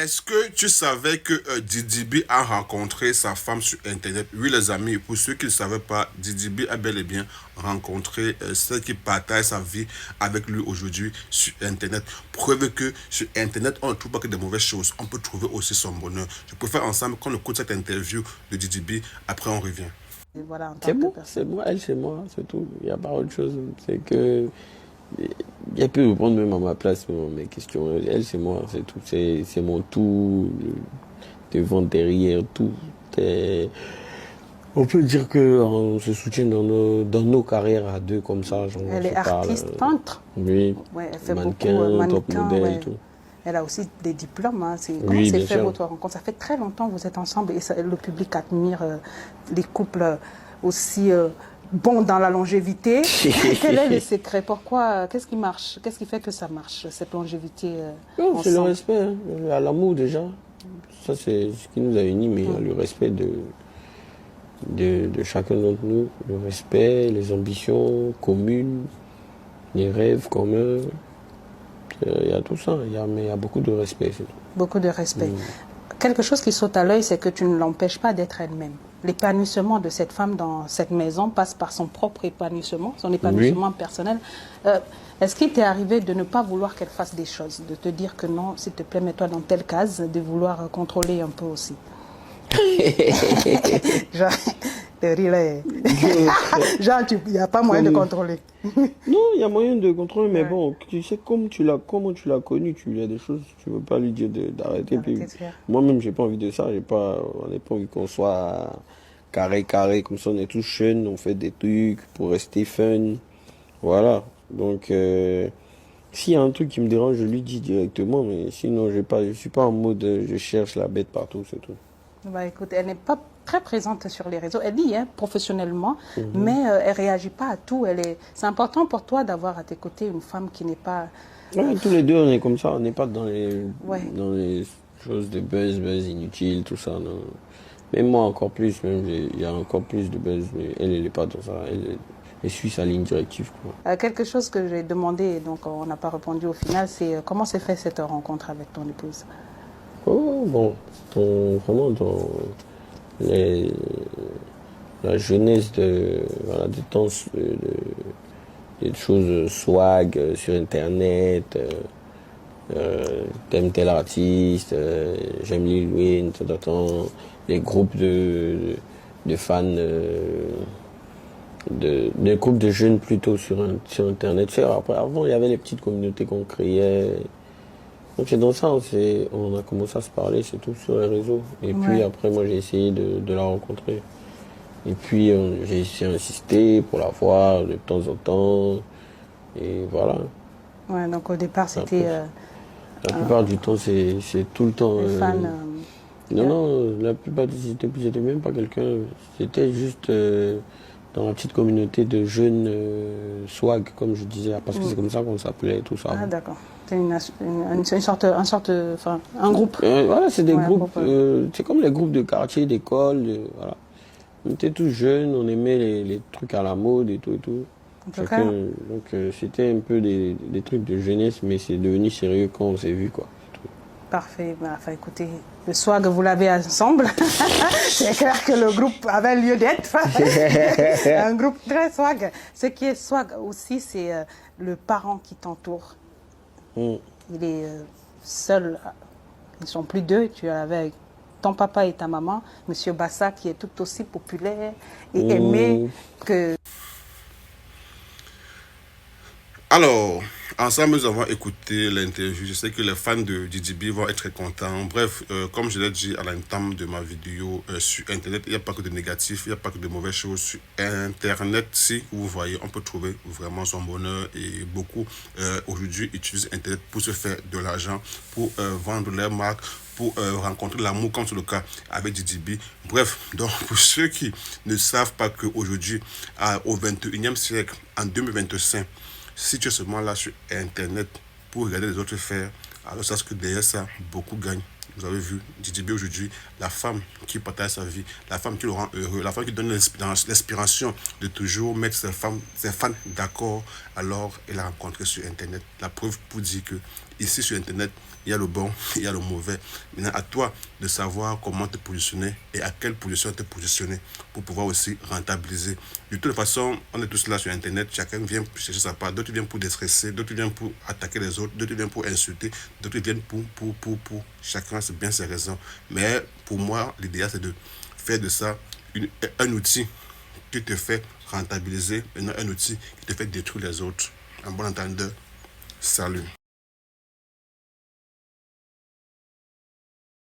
Est-ce que tu savais que Didi B a rencontré sa femme sur Internet? Oui, les amis, pour ceux qui ne savaient pas, Didi B a bel et bien rencontré celle qui partage sa vie avec lui aujourd'hui sur Internet. Preuve que sur Internet, on ne trouve pas que des mauvaises choses. On peut trouver aussi son bonheur. Je préfère ensemble qu'on écoute cette interview de Didi B. Après, on revient. Et voilà, en tant C'est que bon, c'est personne. moi, elle, c'est moi, c'est tout. Il n'y a pas autre chose. C'est que. Il peut répondre même à ma place mes questions. Elle, c'est moi, c'est tout. C'est mon tout, devant, derrière, tout. C'est- On peut dire qu'on se soutient dans nos carrières à deux, comme ça. Genre, on Elle se est parle. artiste, peintre. Oui, Ouais, elle fait beaucoup mannequin, top mannequin. modèle et Ouais. tout. Elle a aussi des diplômes. Hein. Comment Oui, s'est bien fait sûr. votre rencontre? Ça fait très longtemps que vous êtes ensemble et le public admire les couples aussi bons dans la longévité. Quel est le secret? Pourquoi? Qu'est-ce qui marche? Qu'est-ce qui fait que ça marche, cette longévité Non, c'est le ensemble? respect, hein. À l'amour déjà. Ça, c'est ce qui nous a unis, mais le respect de chacun d'entre nous. Le respect, les ambitions communes, les rêves communs. Il y a tout ça, mais il y a beaucoup de respect. C'est tout. Beaucoup de respect. Mm. Quelque chose qui saute à l'œil, c'est que tu ne l'empêches pas d'être elle-même. L'épanouissement de cette femme dans cette maison passe par son propre épanouissement, son épanouissement personnel. Est-ce qu'il t'est arrivé de ne pas vouloir qu'elle fasse des choses, de te dire que non, s'il te plaît, mets-toi dans telle case, de vouloir contrôler un peu aussi? Genre, le rire est- Genre, il n'y a pas moyen de contrôler. Non, il y a moyen de contrôler, mais Ouais. bon, tu sais, comment tu l'as connu, il y a des choses, tu ne veux pas lui dire d'arrêter. Arrêtez Puis de faire. moi-même, j'ai pas envie de ça. On n'a pas envie qu'on soit carré, comme ça. On est tous jeunes, on fait des trucs pour rester fun. Voilà. Donc, s'il y a un truc qui me dérange, je lui dis directement, mais sinon, je suis pas en mode je cherche la bête partout, c'est tout. Bah, écoute, elle n'est pas très présente sur les réseaux. Elle dit hein, professionnellement, mais elle réagit pas à tout. C'est important pour toi d'avoir à tes côtés une femme qui n'est pas. Ouais, tous les deux, on est comme ça, on n'est pas Ouais. dans les choses de buzz inutiles, tout ça. Non. Mais moi, encore plus, même, il y a encore plus de buzz, mais elle n'est pas dans ça. Elle suit sa ligne directive, quoi. Quelque chose que j'ai demandé, et donc on n'a pas répondu au final, c'est comment s'est fait cette rencontre avec ton épouse? Oh, bon, vraiment dans les, la jeunesse voilà, des temps, des choses swag sur Internet, t'aimes tel artiste, j'aime Lil Wayne, tout le temps, les groupes de fans, des groupes de jeunes plutôt sur Internet. Après, avant, il y avait les petites communautés qu'on créait. Donc c'est dans ça, on a commencé à se parler, c'est tout sur les réseaux. Et puis après, moi, j'ai essayé de la rencontrer. Et puis, j'ai essayé d'insister pour la voir de temps en temps. Et voilà. Ouais, donc au départ, c'était La plupart du temps, c'est tout le temps. les fans. Non, la plupart du temps, j'étais même pas quelqu'un. C'était juste dans la petite communauté de jeunes swag, comme je disais, parce que c'est comme ça qu'on s'appelait, tout ça. Ah, d'accord. C'est une sorte, enfin, un groupe. Voilà, c'est des Ouais, un groupes, groupe, c'est comme les groupes de quartier, d'école, voilà. On était tous jeunes, on aimait les trucs à la mode et tout et tout. En tout cas, Donc c'était un peu des trucs de jeunesse, mais c'est devenu sérieux quand on s'est vu, quoi. parfait. Bah, enfin, écoutez, le swag, vous l'avez ensemble. C'est clair que le groupe avait lieu d'être. Un groupe très swag. Ce qui est swag aussi, c'est le parent qui t'entoure. Mm. Il est seul. Ils ne sont plus deux. Tu avais avec ton papa et ta maman, Monsieur Bassa, qui est tout aussi populaire et aimé que... Alors, ensemble, nous avons écouté l'interview. Je sais que les fans de Didi B vont être très contents. Bref, comme je l'ai dit à l'entame de ma vidéo sur Internet, il n'y a pas que de négatifs, il n'y a pas que de mauvaises choses sur Internet. Si vous voyez, on peut trouver vraiment son bonheur et beaucoup aujourd'hui utilisent Internet pour se faire de l'argent, pour vendre leurs marques, pour rencontrer l'amour, comme c'est le cas avec Didi B. Bref, donc pour ceux qui ne savent pas qu'aujourd'hui, au 21e siècle, en 2025, si tu es seulement là sur Internet pour regarder les autres faire, alors sache que derrière ça, beaucoup gagnent. Vous avez vu, Didi B aujourd'hui, la femme qui partage sa vie, la femme qui le rend heureux, la femme qui donne l'inspiration de toujours mettre ses fans d'accord, alors elle a rencontré sur Internet. La preuve pour dire que ici sur Internet, il y a le bon, il y a le mauvais. Maintenant, à toi de savoir comment te positionner et à quelle position te positionner pour pouvoir aussi rentabiliser. De toute façon, on est tous là sur Internet, chacun vient chercher sa part. D'autres viennent pour déstresser, d'autres viennent pour attaquer les autres, d'autres viennent pour insulter, d'autres viennent pour. Chacun, c'est bien ses raisons. Mais pour moi, l'idéal, c'est de faire de ça un outil qui te fait rentabiliser, et non un outil qui te fait détruire les autres. Un bon entendeur, salut.